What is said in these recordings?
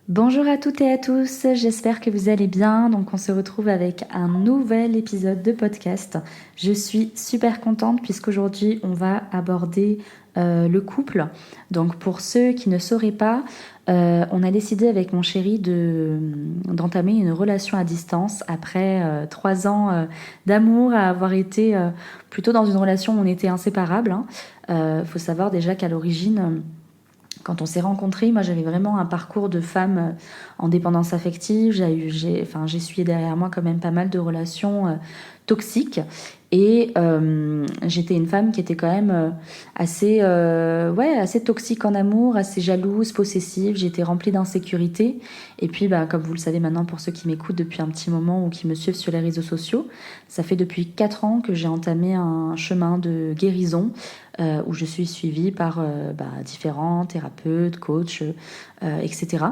Bonjour à toutes et à tous, j'espère que vous allez bien. Donc on se retrouve avec un nouvel épisode de podcast. Je suis super contente puisqu'aujourd'hui on va aborder le couple. Donc pour ceux qui ne sauraient pas, on a décidé avec mon chéri d'entamer une relation à distance après 3 ans d'amour, à avoir été plutôt dans une relation où on était inséparables. Faut savoir déjà qu'à l'origine... Quand on s'est rencontrés, moi j'avais vraiment un parcours de femme en dépendance affective. J'ai essuyé derrière moi quand même pas mal de relations toxiques. Et j'étais une femme qui était quand même assez toxique en amour, assez jalouse, possessive. J'étais remplie d'insécurité. Et puis, bah, comme vous le savez maintenant, pour ceux qui m'écoutent depuis un petit moment ou qui me suivent sur les réseaux sociaux, ça fait depuis 4 ans que j'ai entamé un chemin de guérison où je suis suivie par différents thérapeutes, coachs, etc.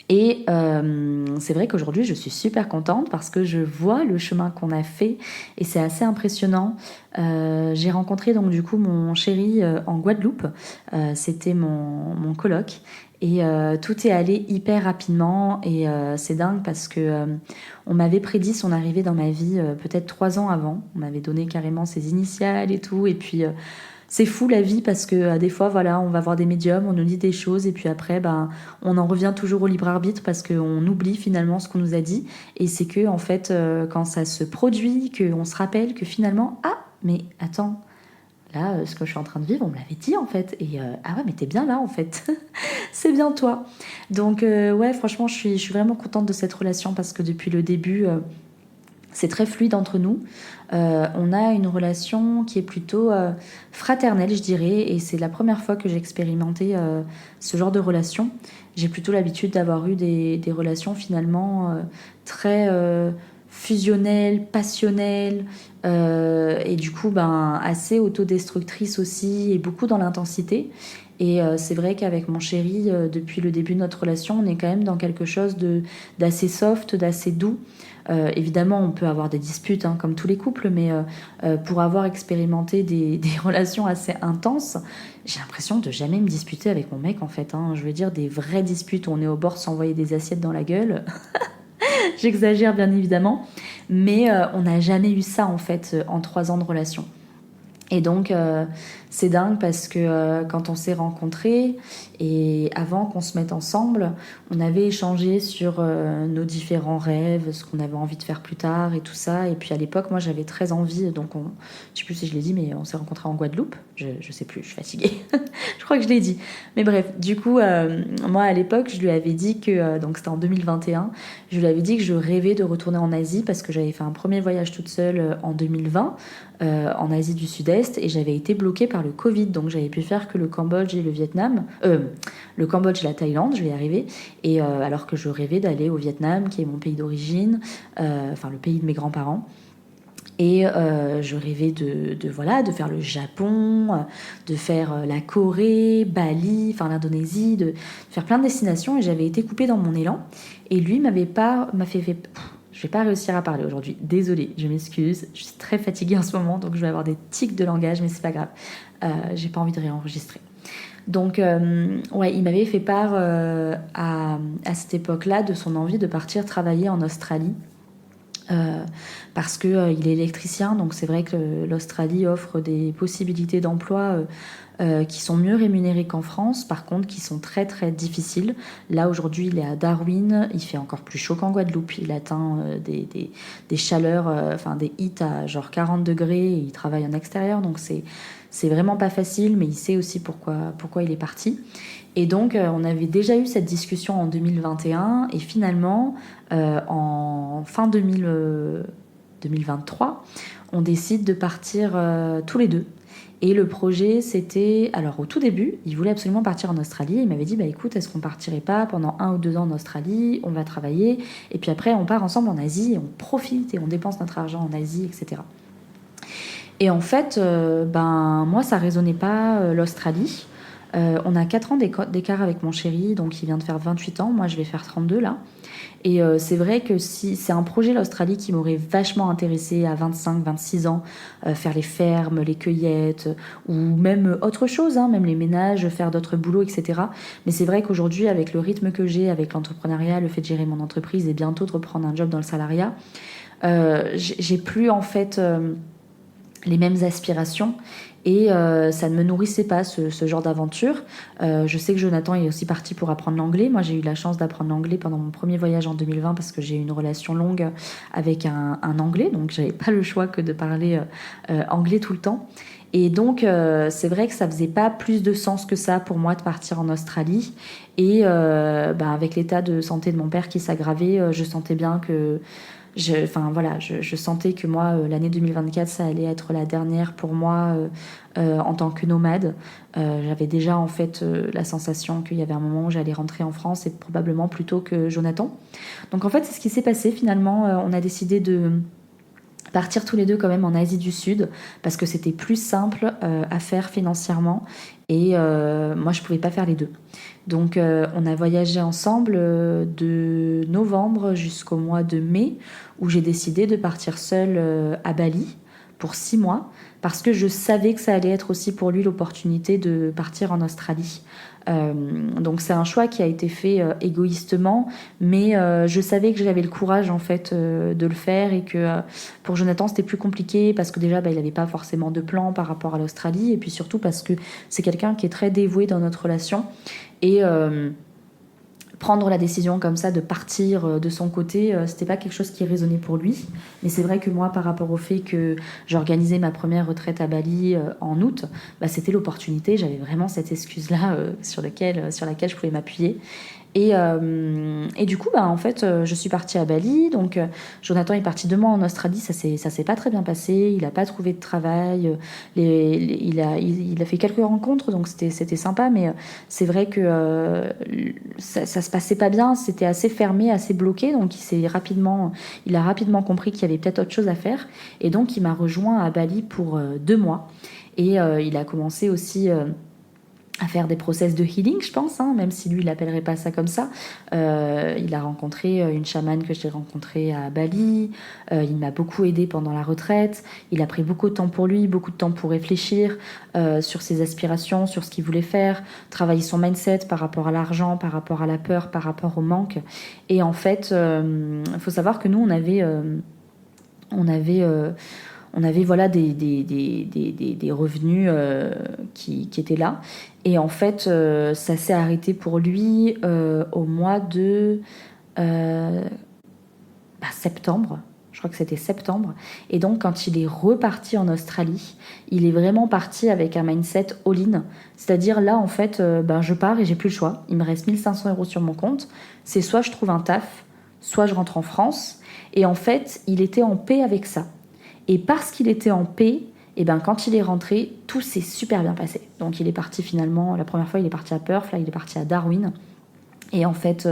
Et c'est vrai qu'aujourd'hui, je suis super contente parce que je vois le chemin qu'on a fait et c'est assez impressionnant. J'ai rencontré donc du coup mon chéri en Guadeloupe. C'était mon coloc. Et tout est allé hyper rapidement et c'est dingue parce que on m'avait prédit son arrivée dans ma vie peut-être 3 ans avant. On m'avait donné carrément ses initiales et tout. Et puis c'est fou la vie parce que des fois, voilà, on va voir des médiums, on nous dit des choses et puis après, ben, on en revient toujours au libre arbitre parce qu'on oublie finalement ce qu'on nous a dit. Et c'est que, en fait, quand ça se produit, qu'on se rappelle que finalement, ah, mais attends, là, ce que je suis en train de vivre, on me l'avait dit en fait. Et ah ouais, mais t'es bien là en fait. C'est bien toi. Donc, ouais, franchement, je suis vraiment contente de cette relation parce que depuis le début, c'est très fluide entre nous. On a une relation qui est plutôt fraternelle, je dirais, et c'est la première fois que j'ai expérimenté ce genre de relation. J'ai plutôt l'habitude d'avoir eu des relations finalement très fusionnelles, passionnelles, et du coup ben, assez autodestructrices aussi, et beaucoup dans l'intensité. Et c'est vrai qu'avec mon chéri, depuis le début de notre relation, on est quand même dans quelque chose d'assez soft, d'assez doux. Évidemment, on peut avoir des disputes, hein, comme tous les couples, mais pour avoir expérimenté des relations assez intenses, j'ai l'impression de jamais me disputer avec mon mec, en fait. Hein. Je veux dire, des vraies disputes où on est au bord de s'envoyer des assiettes dans la gueule. J'exagère, bien évidemment. Mais on n'a jamais eu ça, en fait, en 3 ans de relation. Et donc, c'est dingue parce que quand on s'est rencontrés et avant qu'on se mette ensemble, on avait échangé sur nos différents rêves, ce qu'on avait envie de faire plus tard et tout ça. Et puis à l'époque, moi, j'avais très envie, donc je sais plus si je l'ai dit, mais on s'est rencontrés en Guadeloupe. Je sais plus, je suis fatiguée. Je crois que je l'ai dit. Mais bref, du coup, moi, à l'époque, je lui avais dit que, donc c'était en 2021, je lui avais dit que je rêvais de retourner en Asie parce que j'avais fait un premier voyage toute seule en 2020 en Asie du Sud-Est et j'avais été bloquée par le Covid. Donc j'avais pu faire que le Cambodge et le Vietnam. Le Cambodge et la Thaïlande, je vais y arriver. Et alors que je rêvais d'aller au Vietnam, qui est mon pays d'origine, enfin le pays de mes grands-parents. Et je rêvais voilà, de faire le Japon, de faire la Corée, Bali, enfin l'Indonésie, de faire plein de destinations. Et j'avais été coupée dans mon élan. Et lui m'a fait je vais pas réussir à parler aujourd'hui. Désolée, je m'excuse. Je suis très fatiguée en ce moment, donc je vais avoir des tics de langage, mais c'est pas grave. J'ai pas envie de réenregistrer. Donc, ouais, il m'avait fait part à cette époque-là de son envie de partir travailler en Australie. Parce que il est électricien, donc c'est vrai que l'Australie offre des possibilités d'emploi qui sont mieux rémunérées qu'en France, par contre qui sont très très difficiles. Là aujourd'hui il est à Darwin, il fait encore plus chaud qu'en Guadeloupe, il atteint des chaleurs, enfin des hits à genre 40 degrés, et il travaille en extérieur, donc c'est vraiment pas facile, mais il sait aussi pourquoi il est parti. Et donc, on avait déjà eu cette discussion en 2021 et finalement, en fin 2023, on décide de partir tous les deux. Et le projet, c'était... Alors, au tout début, il voulait absolument partir en Australie. Il m'avait dit, bah écoute, est-ce qu'on partirait pas pendant 1 ou 2 ans en Australie? On va travailler. Et puis après, on part ensemble en Asie et on profite et on dépense notre argent en Asie, etc. Et en fait, ben, moi, ça résonnait pas l'Australie. On a 4 ans d'écart avec mon chéri, donc il vient de faire 28 ans. Moi, je vais faire 32 là. Et c'est vrai que si c'est un projet, l'Australie, qui m'aurait vachement intéressée à 25, 26 ans, faire les fermes, les cueillettes, ou même autre chose, hein, même les ménages, faire d'autres boulots, etc. Mais c'est vrai qu'aujourd'hui, avec le rythme que j'ai, avec l'entrepreneuriat, le fait de gérer mon entreprise et bientôt de reprendre un job dans le salariat, j'ai plus en fait les mêmes aspirations et ça ne me nourrissait pas ce genre d'aventure. Je sais que Jonathan est aussi parti pour apprendre l'anglais. Moi, j'ai eu la chance d'apprendre l'anglais pendant mon premier voyage en 2020 parce que j'ai eu une relation longue avec un Anglais, donc j'avais pas le choix que de parler anglais tout le temps. Et donc, c'est vrai que ça faisait pas plus de sens que ça pour moi de partir en Australie. Et avec l'état de santé de mon père qui s'aggravait, je sentais bien que je sentais que moi, l'année 2024, ça allait être la dernière pour moi en tant que nomade. J'avais déjà en fait la sensation qu'il y avait un moment où j'allais rentrer en France et probablement plus tôt que Jonathan. Donc en fait, c'est ce qui s'est passé finalement. On a décidé de partir tous les deux quand même en Asie du Sud parce que c'était plus simple à faire financièrement et moi je pouvais pas faire les deux. Donc on a voyagé ensemble de novembre jusqu'au mois de mai où j'ai décidé de partir seule à Bali pour 6 mois parce que je savais que ça allait être aussi pour lui l'opportunité de partir en Australie. Donc c'est un choix qui a été fait égoïstement, mais je savais que j'avais le courage en fait de le faire et que pour Jonathan c'était plus compliqué parce que déjà il n'avait pas forcément de plan par rapport à l'Australie et puis surtout parce que c'est quelqu'un qui est très dévoué dans notre relation et prendre la décision comme ça de partir de son côté, c'était pas quelque chose qui résonnait pour lui. Mais c'est vrai que moi, par rapport au fait que j'organisais ma première retraite à Bali en août, c'était l'opportunité. J'avais vraiment cette excuse-là sur laquelle je pouvais m'appuyer. Et du coup, en fait, je suis partie à Bali. Donc, Jonathan est parti 2 mois en Australie. Ça s'est pas très bien passé. Il n'a pas trouvé de travail. Il a fait quelques rencontres, donc c'était sympa. Mais c'est vrai que ça se passait pas bien. C'était assez fermé, assez bloqué. Donc, il a rapidement compris qu'il y avait peut-être autre chose à faire. Et donc, il m'a rejoint à Bali pour 2 mois. Et il a commencé aussi à faire des process de healing, je pense, hein, même si lui, il n'appellerait pas ça comme ça. Il a rencontré une chamane que j'ai rencontrée à Bali. Il m'a beaucoup aidé pendant la retraite. Il a pris beaucoup de temps pour lui, beaucoup de temps pour réfléchir sur ses aspirations, sur ce qu'il voulait faire, travailler son mindset par rapport à l'argent, par rapport à la peur, par rapport au manque. Et en fait, il faut savoir que nous, on avait voilà des revenus qui étaient là. Et en fait, ça s'est arrêté pour lui au mois de septembre. Je crois que c'était septembre. Et donc, quand il est reparti en Australie, il est vraiment parti avec un mindset all-in. C'est-à-dire, là, en fait, je pars et j'ai plus le choix. Il me reste 1 500 € sur mon compte. C'est soit je trouve un taf, soit je rentre en France. Et en fait, il était en paix avec ça. Et parce qu'il était en paix, quand il est rentré, tout s'est super bien passé. Donc il est parti finalement, la première fois il est parti à Perth, là il est parti à Darwin. Et en fait,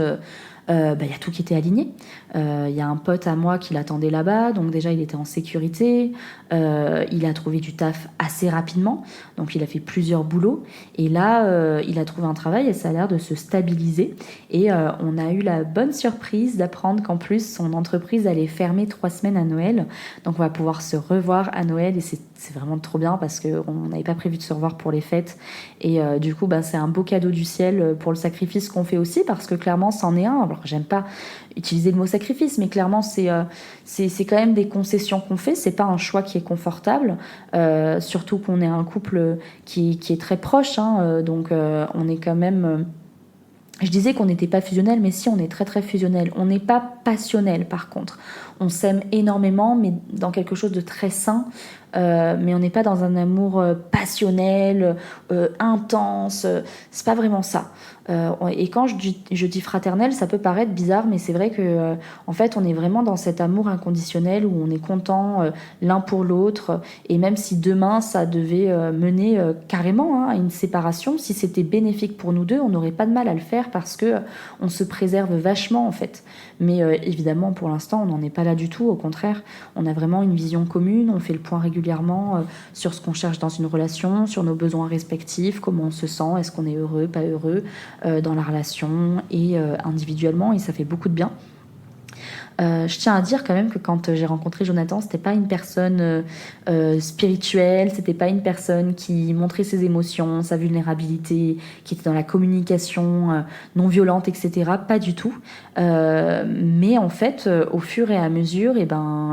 y a tout qui était aligné. Il y a un pote à moi qui l'attendait là-bas, donc déjà il était en sécurité. Il a trouvé du taf assez rapidement, donc il a fait plusieurs boulots. Et là, il a trouvé un travail et ça a l'air de se stabiliser. Et on a eu la bonne surprise d'apprendre qu'en plus son entreprise allait fermer 3 semaines à Noël. Donc on va pouvoir se revoir à Noël et c'est vraiment trop bien parce qu'on n'avait pas prévu de se revoir pour les fêtes. Et du coup, c'est un beau cadeau du ciel pour le sacrifice qu'on fait aussi parce que clairement, c'en est un. Alors, j'aime pas utiliser le mot sacrifice, mais clairement, c'est quand même des concessions qu'on fait. C'est pas un choix qui est confortable, surtout qu'on est un couple qui est très proche. Hein, donc, on est quand même... Je disais qu'on n'était pas fusionnel, mais si, on est très très fusionnel. On n'est pas passionnel par contre. On s'aime énormément, mais dans quelque chose de très sain. Mais on n'est pas dans un amour passionnel, intense. C'est pas vraiment ça. Et quand je dis fraternel, ça peut paraître bizarre, mais c'est vrai que en fait, on est vraiment dans cet amour inconditionnel où on est content l'un pour l'autre. Et même si demain ça devait mener carrément à une séparation, si c'était bénéfique pour nous deux, on n'aurait pas de mal à le faire parce que on se préserve vachement en fait. Mais évidemment, pour l'instant, on n'en est pas là du tout. Au contraire, on a vraiment une vision commune. On fait le point régulièrement régulièrement sur ce qu'on cherche dans une relation, sur nos besoins respectifs, comment on se sent, est-ce qu'on est heureux, pas heureux dans la relation et individuellement, et ça fait beaucoup de bien. Je tiens à dire quand même que quand j'ai rencontré Jonathan, c'était pas une personne spirituelle, c'était pas une personne qui montrait ses émotions, sa vulnérabilité, qui était dans la communication non violente, etc. Pas du tout. Mais en fait, au fur et à mesure,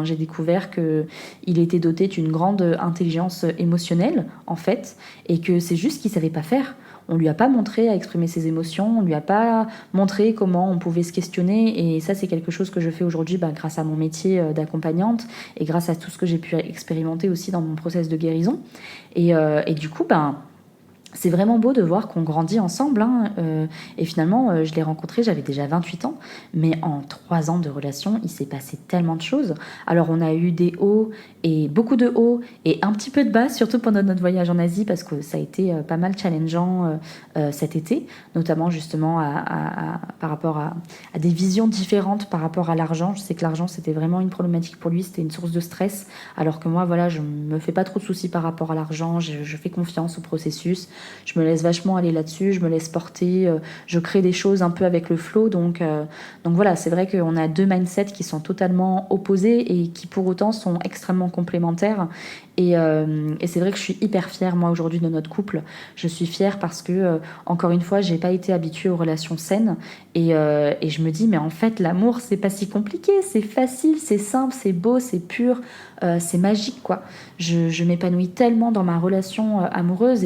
j'ai découvert que il était doté d'une grande intelligence émotionnelle, en fait, et que c'est juste qu'il savait pas faire. On lui a pas montré à exprimer ses émotions, on lui a pas montré comment on pouvait se questionner, et ça c'est quelque chose que je fais aujourd'hui grâce à mon métier d'accompagnante et grâce à tout ce que j'ai pu expérimenter aussi dans mon process de guérison. Et du coup, c'est vraiment beau de voir qu'on grandit ensemble. Et finalement, je l'ai rencontré, j'avais déjà 28 ans. Mais en 3 ans de relation, il s'est passé tellement de choses. Alors, on a eu des hauts et beaucoup de hauts et un petit peu de bas, surtout pendant notre voyage en Asie, parce que ça a été pas mal challengeant cet été, notamment justement par rapport à des visions différentes par rapport à l'argent. Je sais que l'argent, c'était vraiment une problématique pour lui, c'était une source de stress. Alors que moi, voilà, je me fais pas trop de soucis par rapport à l'argent, je fais confiance au processus. Je me laisse vachement aller là-dessus, je me laisse porter, je crée des choses un peu avec le flow. Donc voilà, c'est vrai qu'on a deux mindsets qui sont totalement opposés et qui pour autant sont extrêmement complémentaires. Et c'est vrai que je suis hyper fière, moi, aujourd'hui, de notre couple. Je suis fière parce que, encore une fois, j'ai pas été habituée aux relations saines. Et je me dis, mais en fait, l'amour, c'est pas si compliqué. C'est facile, c'est simple, c'est beau, c'est pur, c'est magique, quoi. Je m'épanouis tellement dans ma relation amoureuse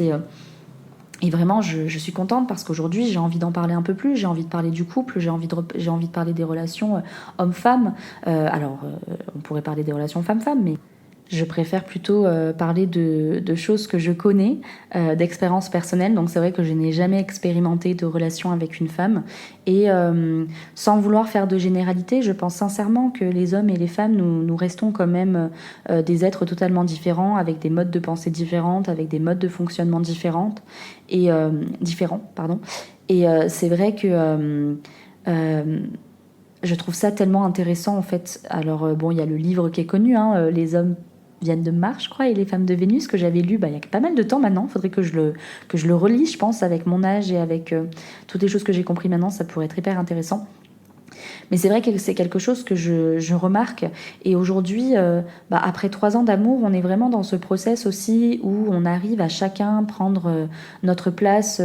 et vraiment, je suis contente parce qu'aujourd'hui, j'ai envie d'en parler un peu plus. J'ai envie de parler du couple, j'ai envie de parler des relations hommes-femmes. On pourrait parler des relations femmes-femmes, mais je préfère plutôt parler de choses que je connais, d'expériences personnelles. Donc c'est vrai que je n'ai jamais expérimenté de relation avec une femme. Et sans vouloir faire de généralité, je pense sincèrement que les hommes et les femmes, nous restons quand même des êtres totalement différents, avec des modes de pensée différentes, avec des modes de fonctionnement différents. Pardon. Et c'est vrai que... je trouve ça tellement intéressant en fait. Alors bon, il y a le livre qui est connu, Les hommes viennent de Mars, je crois, et les femmes de Vénus, que j'avais lu il y a pas mal de temps maintenant. Il faudrait que je le relise, je pense, avec mon âge et avec toutes les choses que j'ai compris maintenant. Ça pourrait être hyper intéressant. Mais c'est vrai que c'est quelque chose que je remarque. Et aujourd'hui, après 3 ans d'amour, on est vraiment dans ce process aussi où on arrive à chacun prendre notre place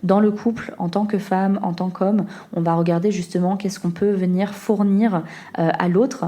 dans le couple en tant que femme, en tant qu'homme. On va regarder justement qu'est-ce qu'on peut venir fournir à l'autre,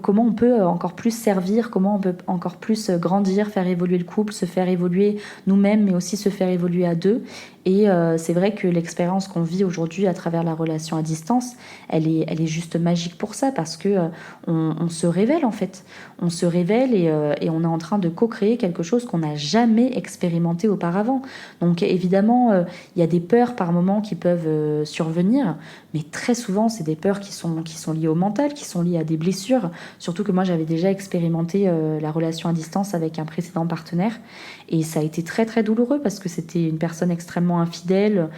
comment on peut encore plus servir, comment on peut encore plus grandir, faire évoluer le couple, se faire évoluer nous-mêmes, mais aussi se faire évoluer à deux. Et c'est vrai que l'expérience qu'on vit aujourd'hui à travers la relation à distance, elle est juste magique pour ça, parce que on se révèle en fait. On se révèle et on est en train de co-créer quelque chose qu'on n'a jamais expérimenté auparavant. Donc évidemment, il y a des peurs par moments qui peuvent survenir, mais très souvent, c'est des peurs qui sont liées au mental, qui sont liées à des blessures. Surtout que moi, j'avais déjà expérimenté la relation à distance avec un précédent partenaire. Et ça a été très très douloureux parce que c'était une personne extrêmement infidèle,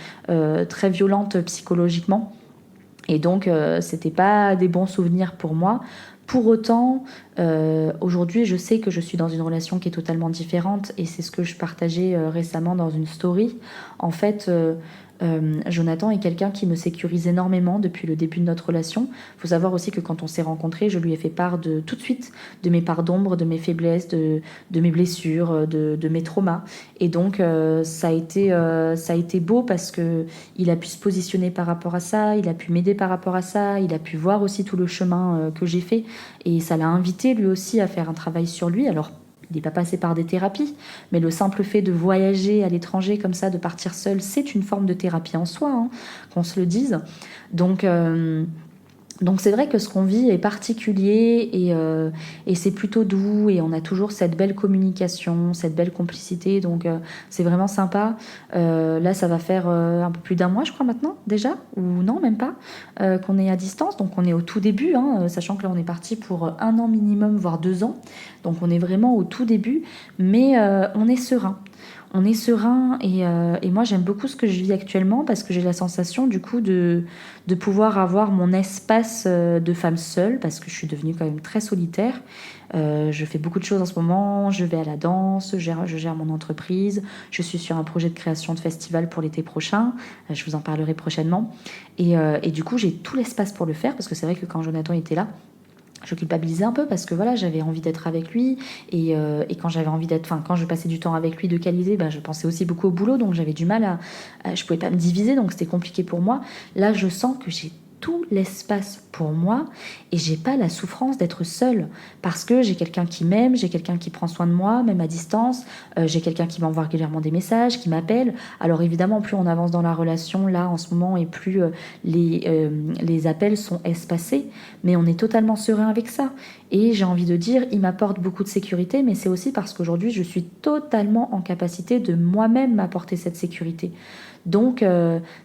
très violente psychologiquement. Et donc, c'était pas des bons souvenirs pour moi. Pour autant, aujourd'hui, je sais que je suis dans une relation qui est totalement différente et c'est ce que je partageais récemment dans une story. En fait, Jonathan est quelqu'un qui me sécurise énormément depuis le début de notre relation. Il faut savoir aussi que quand on s'est rencontrés, je lui ai fait part tout de suite de mes parts d'ombre, de mes faiblesses, de mes blessures, de mes traumas. Et donc, ça a été beau parce que il a pu se positionner par rapport à ça, il a pu m'aider par rapport à ça, il a pu voir aussi tout le chemin que j'ai fait. Et ça l'a invité lui aussi à faire un travail sur lui. Alors, il n'est pas passé par des thérapies, mais le simple fait de voyager à l'étranger comme ça, de partir seul, c'est une forme de thérapie en soi, qu'on se le dise. Donc c'est vrai que ce qu'on vit est particulier et c'est plutôt doux et on a toujours cette belle communication, cette belle complicité, donc c'est vraiment sympa. Là ça va faire un peu plus d'un mois je crois maintenant déjà, ou non même pas, qu'on est à distance, donc on est au tout début, sachant que là on est parti pour 1 an minimum, voire 2 ans, donc on est vraiment au tout début, mais on est serein. on est serein et moi j'aime beaucoup ce que je vis actuellement parce que j'ai la sensation du coup de pouvoir avoir mon espace de femme seule parce que je suis devenue quand même très solitaire. Je fais beaucoup de choses en ce moment, je vais à la danse, je gère mon entreprise, je suis sur un projet de création de festival pour l'été prochain, je vous en parlerai prochainement. Et du coup j'ai tout l'espace pour le faire parce que c'est vrai que quand Jonathan était là, je culpabilisais un peu parce que voilà, j'avais envie d'être avec lui et quand j'avais envie d'être, enfin quand je passais du temps avec lui de qualité, ben, je pensais aussi beaucoup au boulot donc j'avais du mal je pouvais pas me diviser donc c'était compliqué pour moi. Là, je sens que j'ai tout l'espace pour moi et j'ai pas la souffrance d'être seule parce que j'ai quelqu'un qui m'aime, j'ai quelqu'un qui prend soin de moi même à distance, j'ai quelqu'un qui m'envoie régulièrement des messages, qui m'appelle. Alors évidemment, plus on avance dans la relation là en ce moment et plus les appels sont espacés, mais on est totalement serein avec ça. Et j'ai envie de dire, il m'apporte beaucoup de sécurité, mais c'est aussi parce qu'aujourd'hui, je suis totalement en capacité de moi-même m'apporter cette sécurité. Donc,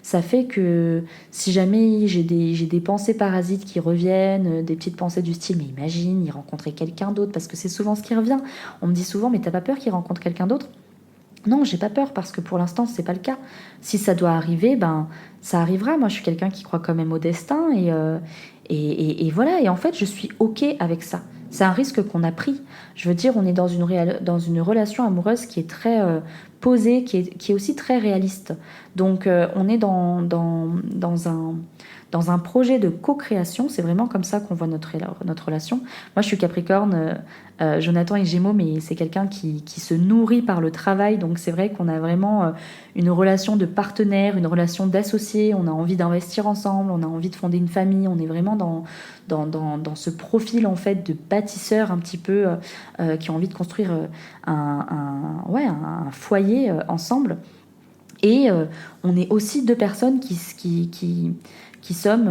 ça fait que si jamais j'ai des pensées parasites qui reviennent, des petites pensées du style, mais imagine, il rencontrait quelqu'un d'autre, parce que c'est souvent ce qui revient. On me dit souvent, mais t'as pas peur qu'il rencontre quelqu'un d'autre? Non, j'ai pas peur parce que pour l'instant, c'est pas le cas. Si ça doit arriver, ben ça arrivera. Moi, je suis quelqu'un qui croit quand même au destin et voilà. Et en fait, je suis OK avec ça. C'est un risque qu'on a pris. Je veux dire, on est dans une relation amoureuse qui est très posée, qui est aussi très réaliste. Donc, on est dans un projet de co-création. C'est vraiment comme ça qu'on voit notre relation. Moi, je suis Capricorne. Jonathan est Gémeaux, mais c'est quelqu'un qui se nourrit par le travail. Donc c'est vrai qu'on a vraiment une relation de partenaire, une relation d'associé. On a envie d'investir ensemble, on a envie de fonder une famille. On est vraiment dans ce profil en fait de bâtisseur un petit peu qui ont envie de construire un foyer ensemble. Et on est aussi deux personnes qui sommes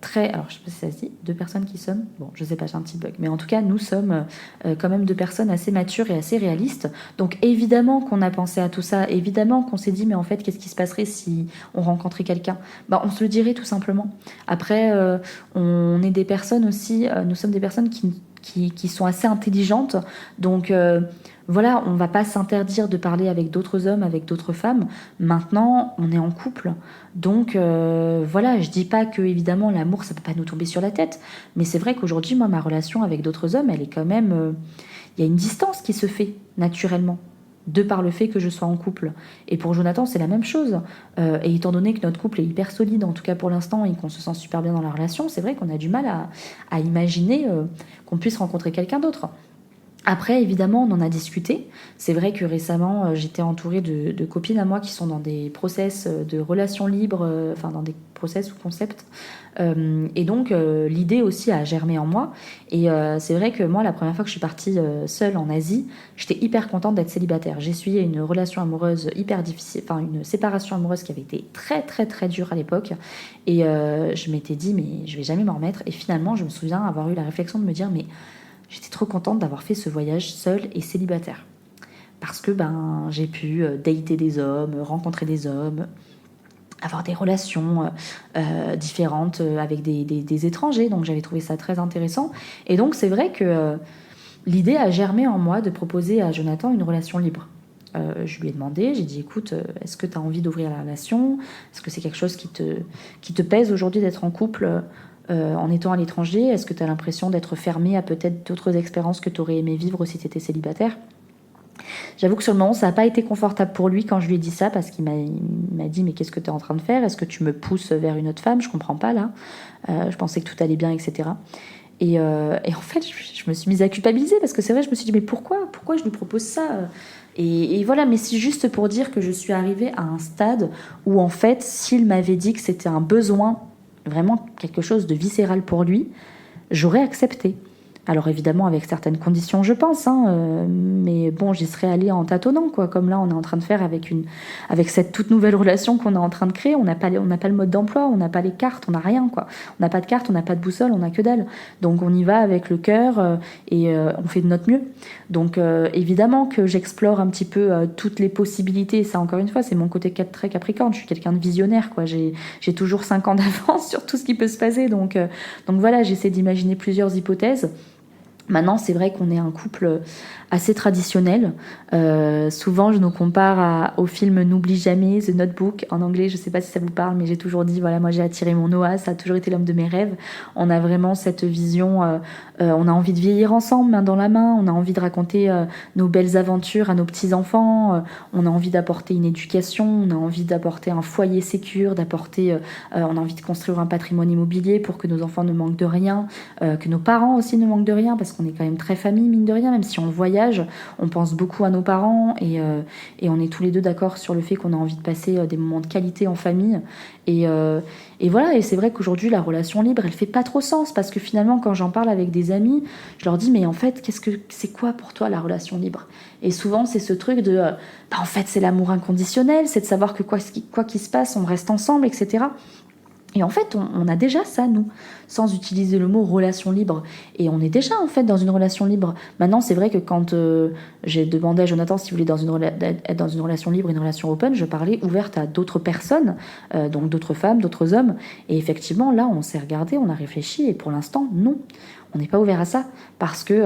très... Alors, je sais pas si ça se dit, deux personnes qui sommes... Bon, je sais pas, j'ai un petit bug. Mais en tout cas, nous sommes quand même deux personnes assez matures et assez réalistes. Donc, évidemment qu'on a pensé à tout ça. Évidemment qu'on s'est dit, mais en fait, qu'est-ce qui se passerait si on rencontrait quelqu'un? Bah, on se le dirait tout simplement. Après, on est des personnes aussi... nous sommes des personnes qui sont assez intelligentes. Donc... voilà, on va pas s'interdire de parler avec d'autres hommes, avec d'autres femmes. Maintenant, on est en couple. Donc voilà, je dis pas que évidemment l'amour ça peut pas nous tomber sur la tête, mais c'est vrai qu'aujourd'hui moi ma relation avec d'autres hommes, elle est quand même il y a une distance qui se fait naturellement de par le fait que je sois en couple. Et pour Jonathan, c'est la même chose. Et étant donné que notre couple est hyper solide, en tout cas pour l'instant, et qu'on se sent super bien dans la relation, c'est vrai qu'on a du mal à imaginer qu'on puisse rencontrer quelqu'un d'autre. Après, évidemment, on en a discuté. C'est vrai que récemment, j'étais entourée de copines à moi qui sont dans des process de relations libres, enfin dans des process ou concepts. Et donc, l'idée aussi a germé en moi. Et c'est vrai que moi, la première fois que je suis partie seule en Asie, j'étais hyper contente d'être célibataire. J'ai essuyé une relation amoureuse hyper difficile, enfin une séparation amoureuse qui avait été très très très dure à l'époque. Et je m'étais dit, mais je vais jamais m'en remettre. Et finalement, je me souviens avoir eu la réflexion de me dire, mais j'étais trop contente d'avoir fait ce voyage seule et célibataire. Parce que ben, j'ai pu dater des hommes, rencontrer des hommes, avoir des relations différentes avec des étrangers. Donc j'avais trouvé ça très intéressant. Et donc c'est vrai que l'idée a germé en moi de proposer à Jonathan une relation libre. Je lui ai demandé, j'ai dit écoute, est-ce que tu as envie d'ouvrir la relation? Est-ce que c'est quelque chose qui te pèse aujourd'hui d'être en couple en étant à l'étranger? Est-ce que tu as l'impression d'être fermé à peut-être d'autres expériences que tu aurais aimé vivre si tu étais célibataire? J'avoue que sur le moment, ça n'a pas été confortable pour lui quand je lui ai dit ça parce il m'a dit mais qu'est-ce que tu es en train de faire? Est-ce que tu me pousses vers une autre femme? Je comprends pas là. Je pensais que tout allait bien, etc. Et en fait, je me suis mise à culpabiliser parce que c'est vrai, je me suis dit mais pourquoi je lui propose ça? Et voilà, mais c'est juste pour dire que je suis arrivée à un stade où en fait, s'il m'avait dit que c'était un besoin, vraiment quelque chose de viscéral pour lui, j'aurais accepté. Alors évidemment avec certaines conditions je pense, hein, mais bon j'y serais allée en tâtonnant quoi, comme là on est en train de faire avec cette toute nouvelle relation qu'on est en train de créer. On n'a pas le mode d'emploi, on n'a pas les cartes, on n'a rien quoi. On n'a pas de carte, on n'a pas de boussole, on n'a que dalle. Donc on y va avec le cœur et on fait de notre mieux. Donc évidemment que j'explore un petit peu toutes les possibilités. Ça encore une fois c'est mon côté très capricorne. Je suis quelqu'un de visionnaire quoi. J'ai toujours 5 ans d'avance sur tout ce qui peut se passer. Donc voilà, j'essaie d'imaginer plusieurs hypothèses. Maintenant, c'est vrai qu'on est un couple assez traditionnel. Souvent, je nous compare au film N'oublie jamais, The Notebook, en anglais, je ne sais pas si ça vous parle, mais j'ai toujours dit, voilà, moi j'ai attiré mon Noah, ça a toujours été l'homme de mes rêves. On a vraiment cette vision, on a envie de vieillir ensemble, main dans la main, on a envie de raconter nos belles aventures à nos petits-enfants, on a envie d'apporter une éducation, on a envie d'apporter un foyer sécure, on a envie de construire un patrimoine immobilier pour que nos enfants ne manquent de rien, que nos parents aussi ne manquent de rien, parce qu'on est quand même très famille, mine de rien, même si on voyage, on pense beaucoup à nos parents et on est tous les deux d'accord sur le fait qu'on a envie de passer des moments de qualité en famille. Et, euh, et voilà, et c'est vrai qu'aujourd'hui, la relation libre, elle fait pas trop sens, parce que finalement, quand j'en parle avec des amis, je leur dis, mais en fait, c'est quoi pour toi la relation libre? Et souvent, c'est ce truc de, en fait, c'est l'amour inconditionnel, c'est de savoir que quoi qu'il se passe, on reste ensemble, etc. Et en fait, on a déjà ça, nous, sans utiliser le mot relation libre. Et on est déjà, en fait, dans une relation libre. Maintenant, c'est vrai que quand j'ai demandé à Jonathan s'il voulait être dans une relation libre, une relation open, je parlais ouverte à d'autres personnes, donc d'autres femmes, d'autres hommes. Et effectivement, là, on s'est regardé, on a réfléchi, et pour l'instant, non, on n'est pas ouvert à ça. Parce que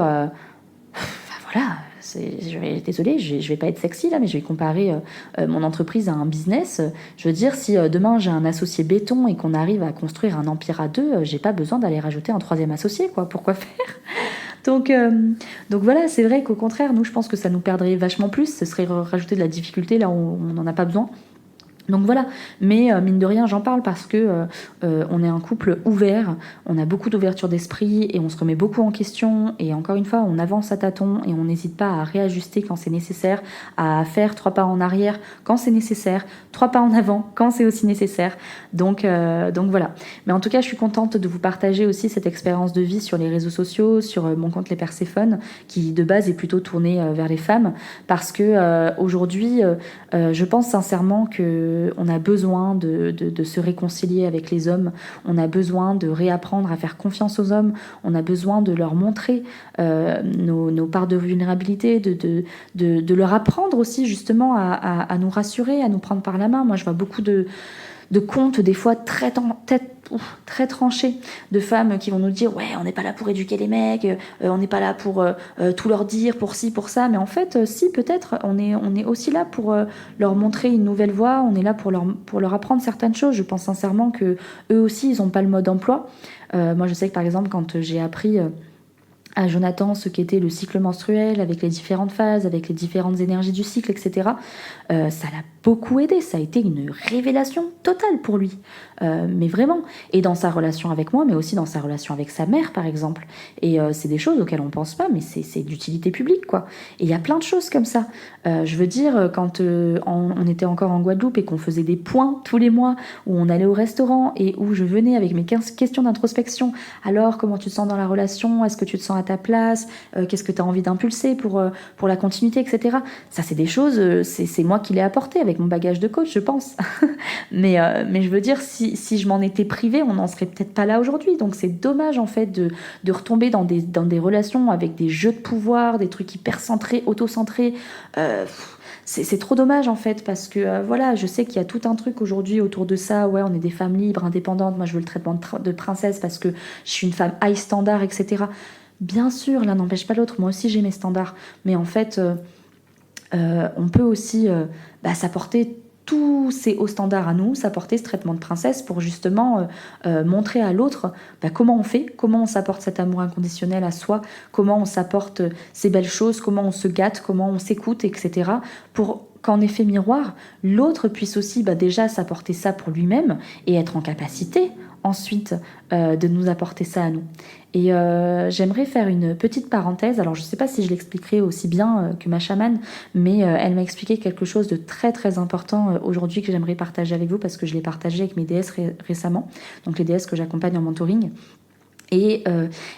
voilà, désolée, je vais pas être sexy là, mais je vais comparer mon entreprise à un business. Je veux dire, si demain j'ai un associé béton et qu'on arrive à construire un empire à deux, j'ai pas besoin d'aller rajouter un troisième associé, quoi. Pourquoi faire? Donc, donc voilà, c'est vrai qu'au contraire, nous, je pense que ça nous perdrait vachement plus. Ce serait rajouter de la difficulté là où on n'en a pas besoin. Donc voilà, mais mine de rien, j'en parle parce que on est un couple ouvert, on a beaucoup d'ouverture d'esprit et on se remet beaucoup en question. Et encore une fois, on avance à tâtons et on n'hésite pas à réajuster quand c'est nécessaire, à faire 3 pas en arrière quand c'est nécessaire, 3 pas en avant quand c'est aussi nécessaire. Donc voilà. Mais en tout cas, je suis contente de vous partager aussi cette expérience de vie sur les réseaux sociaux, sur mon compte Les Perséphones, qui de base est plutôt tourné vers les femmes, parce que aujourd'hui, je pense sincèrement que on a besoin de se réconcilier avec les hommes, on a besoin de réapprendre à faire confiance aux hommes, on a besoin de leur montrer nos parts de vulnérabilité, de leur apprendre aussi justement à nous rassurer, à nous prendre par la main. Moi, je vois beaucoup de comptes, des fois très tranchés, de femmes qui vont nous dire ouais, on n'est pas là pour éduquer les mecs, on n'est pas là pour tout leur dire, pour ci, pour ça, mais en fait, si, peut-être, on est aussi là pour leur montrer une nouvelle voie, on est là pour leur apprendre certaines choses. Je pense sincèrement que eux aussi, ils n'ont pas le mode emploi. Moi, je sais que par exemple, quand j'ai appris à Jonathan ce qu'était le cycle menstruel, avec les différentes phases, avec les différentes énergies du cycle, etc. Ça l'a beaucoup aidé, ça a été une révélation totale pour lui, mais vraiment. Et dans sa relation avec moi, mais aussi dans sa relation avec sa mère, par exemple. Et c'est des choses auxquelles on pense pas, mais c'est d'utilité publique, quoi. Et il y a plein de choses comme ça. Je veux dire, quand on était encore en Guadeloupe et qu'on faisait des points tous les mois, où on allait au restaurant et où je venais avec mes 15 questions d'introspection. Alors, comment tu te sens dans la relation? Est-ce que tu te sens à ta place? Qu'est-ce que tu as envie d'impulser pour la continuité, etc. Ça, c'est des choses, c'est moi qui l'ai apporté avec mon bagage de coach, je pense. mais je veux dire, si je m'en étais privée, on n'en serait peut-être pas là aujourd'hui. Donc c'est dommage en fait de retomber dans des relations avec des jeux de pouvoir, des trucs hyper centrés, auto-centrés. C'est trop dommage en fait, parce que voilà, je sais qu'il y a tout un truc aujourd'hui autour de ça. Ouais, on est des femmes libres, indépendantes. Moi, je veux le traitement de princesse parce que je suis une femme high standard, etc. Bien sûr, l'un n'empêche pas l'autre. Moi aussi, j'ai mes standards. Mais en fait, on peut aussi s'apporter tous ces hauts standards à nous, s'apporter ce traitement de princesse pour justement montrer à l'autre comment on fait, comment on s'apporte cet amour inconditionnel à soi, comment on s'apporte ces belles choses, comment on se gâte, comment on s'écoute, etc. Pour qu'en effet miroir, l'autre puisse aussi déjà s'apporter ça pour lui-même et être en capacité ensuite de nous apporter ça à nous. Et j'aimerais faire une petite parenthèse. Alors je ne sais pas si je l'expliquerai aussi bien que ma chamane, mais elle m'a expliqué quelque chose de très très important aujourd'hui que j'aimerais partager avec vous, parce que je l'ai partagé avec mes DS récemment, donc les DS que j'accompagne en mentoring. Et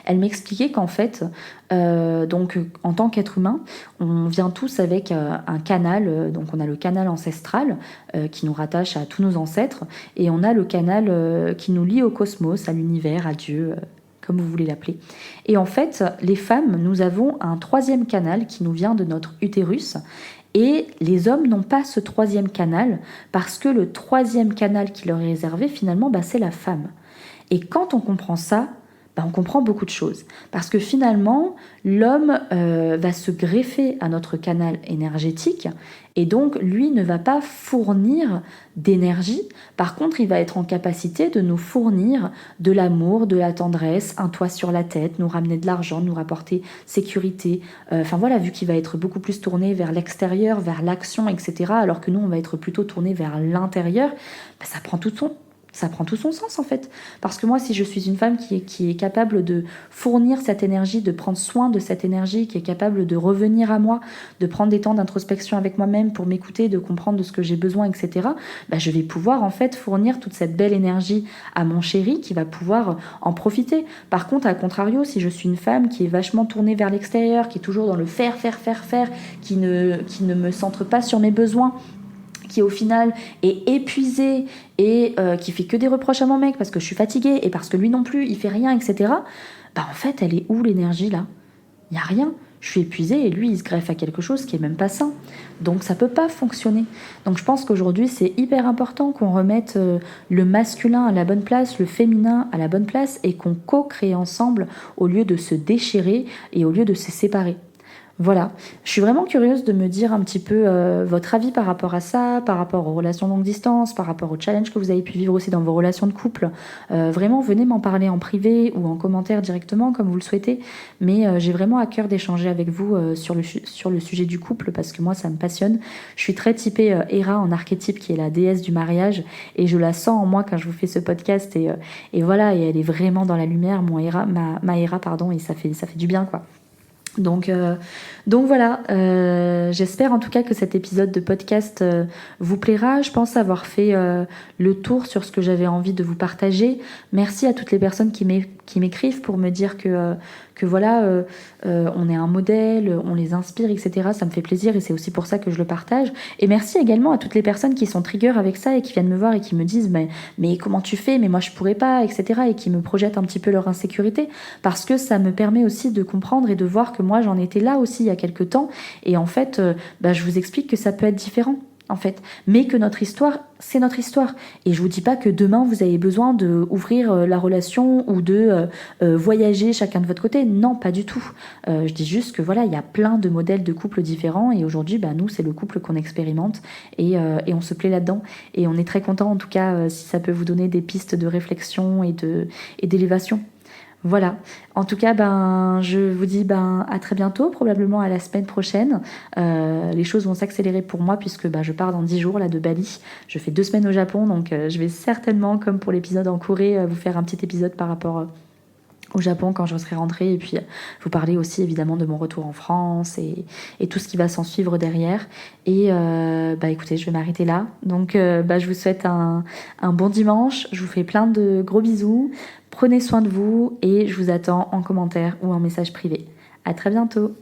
elle m'expliquait qu'en fait, donc en tant qu'être humain, on vient tous avec un canal. Donc on a le canal ancestral qui nous rattache à tous nos ancêtres, et on a le canal qui nous lie au cosmos, à l'univers, à Dieu, comme vous voulez l'appeler. Et en fait, les femmes, nous avons un troisième canal qui nous vient de notre utérus. Et les hommes n'ont pas ce troisième canal, parce que le troisième canal qui leur est réservé, finalement, c'est la femme. Et quand on comprend ça, on comprend beaucoup de choses. Parce que finalement, l'homme va se greffer à notre canal énergétique et donc lui ne va pas fournir d'énergie. Par contre, il va être en capacité de nous fournir de l'amour, de la tendresse, un toit sur la tête, nous ramener de l'argent, nous rapporter sécurité. Enfin voilà, vu qu'il va être beaucoup plus tourné vers l'extérieur, vers l'action, etc. Alors que nous, on va être plutôt tourné vers l'intérieur, ça prend tout son sens en fait. Parce que moi, si je suis une femme qui est capable de fournir cette énergie, de prendre soin de cette énergie, qui est capable de revenir à moi, de prendre des temps d'introspection avec moi-même pour m'écouter, de comprendre de ce que j'ai besoin, etc., je vais pouvoir en fait fournir toute cette belle énergie à mon chéri qui va pouvoir en profiter. Par contre, à contrario, si je suis une femme qui est vachement tournée vers l'extérieur, qui est toujours dans le faire, qui ne me centre pas sur mes besoins, qui au final est épuisé et qui fait que des reproches à mon mec parce que je suis fatiguée et parce que lui non plus, il fait rien, etc. En fait, elle est où l'énergie là? Il n'y a rien. Je suis épuisée et lui, il se greffe à quelque chose qui est même pas sain. Donc ça peut pas fonctionner. Donc je pense qu'aujourd'hui, c'est hyper important qu'on remette le masculin à la bonne place, le féminin à la bonne place et qu'on co-crée ensemble au lieu de se déchirer et au lieu de se séparer. Voilà, je suis vraiment curieuse de me dire un petit peu votre avis par rapport à ça, par rapport aux relations longue distance, par rapport aux challenges que vous avez pu vivre aussi dans vos relations de couple. Vraiment, venez m'en parler en privé ou en commentaire directement, comme vous le souhaitez. Mais j'ai vraiment à cœur d'échanger avec vous sur le sujet du couple, parce que moi, ça me passionne. Je suis très typée Héra en archétype, qui est la déesse du mariage, et je la sens en moi quand je vous fais ce podcast. Et voilà, et elle est vraiment dans la lumière, ma Héra, pardon, et ça fait du bien, quoi. Donc voilà, j'espère en tout cas que cet épisode de podcast vous plaira. Je pense avoir fait le tour sur ce que j'avais envie de vous partager. Merci à toutes les personnes qui m'écrivent pour me dire que voilà, on est un modèle, on les inspire, etc. Ça me fait plaisir et c'est aussi pour ça que je le partage. Et merci également à toutes les personnes qui sont trigger avec ça et qui viennent me voir et qui me disent mais comment tu fais, mais moi je pourrais pas, etc. et qui me projettent un petit peu leur insécurité, parce que ça me permet aussi de comprendre et de voir que moi j'en étais là aussi il y a quelques temps et en fait je vous explique que ça peut être différent en fait, mais que notre histoire, c'est notre histoire. Et je vous dis pas que demain vous avez besoin de ouvrir la relation ou de voyager chacun de votre côté. Non, pas du tout. Je dis juste que voilà, il y a plein de modèles de couples différents et aujourd'hui, nous, c'est le couple qu'on expérimente et on se plaît là-dedans. Et on est très content en tout cas si ça peut vous donner des pistes de réflexion et d'élévation. Voilà. En tout cas, je vous dis à très bientôt, probablement à la semaine prochaine. Les choses vont s'accélérer pour moi puisque je pars dans 10 jours là de Bali. Je fais 2 semaines au Japon, donc je vais certainement, comme pour l'épisode en Corée, vous faire un petit épisode par rapport au Japon quand je serai rentrée et puis vous parler aussi évidemment de mon retour en France et tout ce qui va s'en suivre derrière. Et écoutez, je vais m'arrêter là. Donc je vous souhaite un bon dimanche. Je vous fais plein de gros bisous. Prenez soin de vous et je vous attends en commentaire ou en message privé. À très bientôt.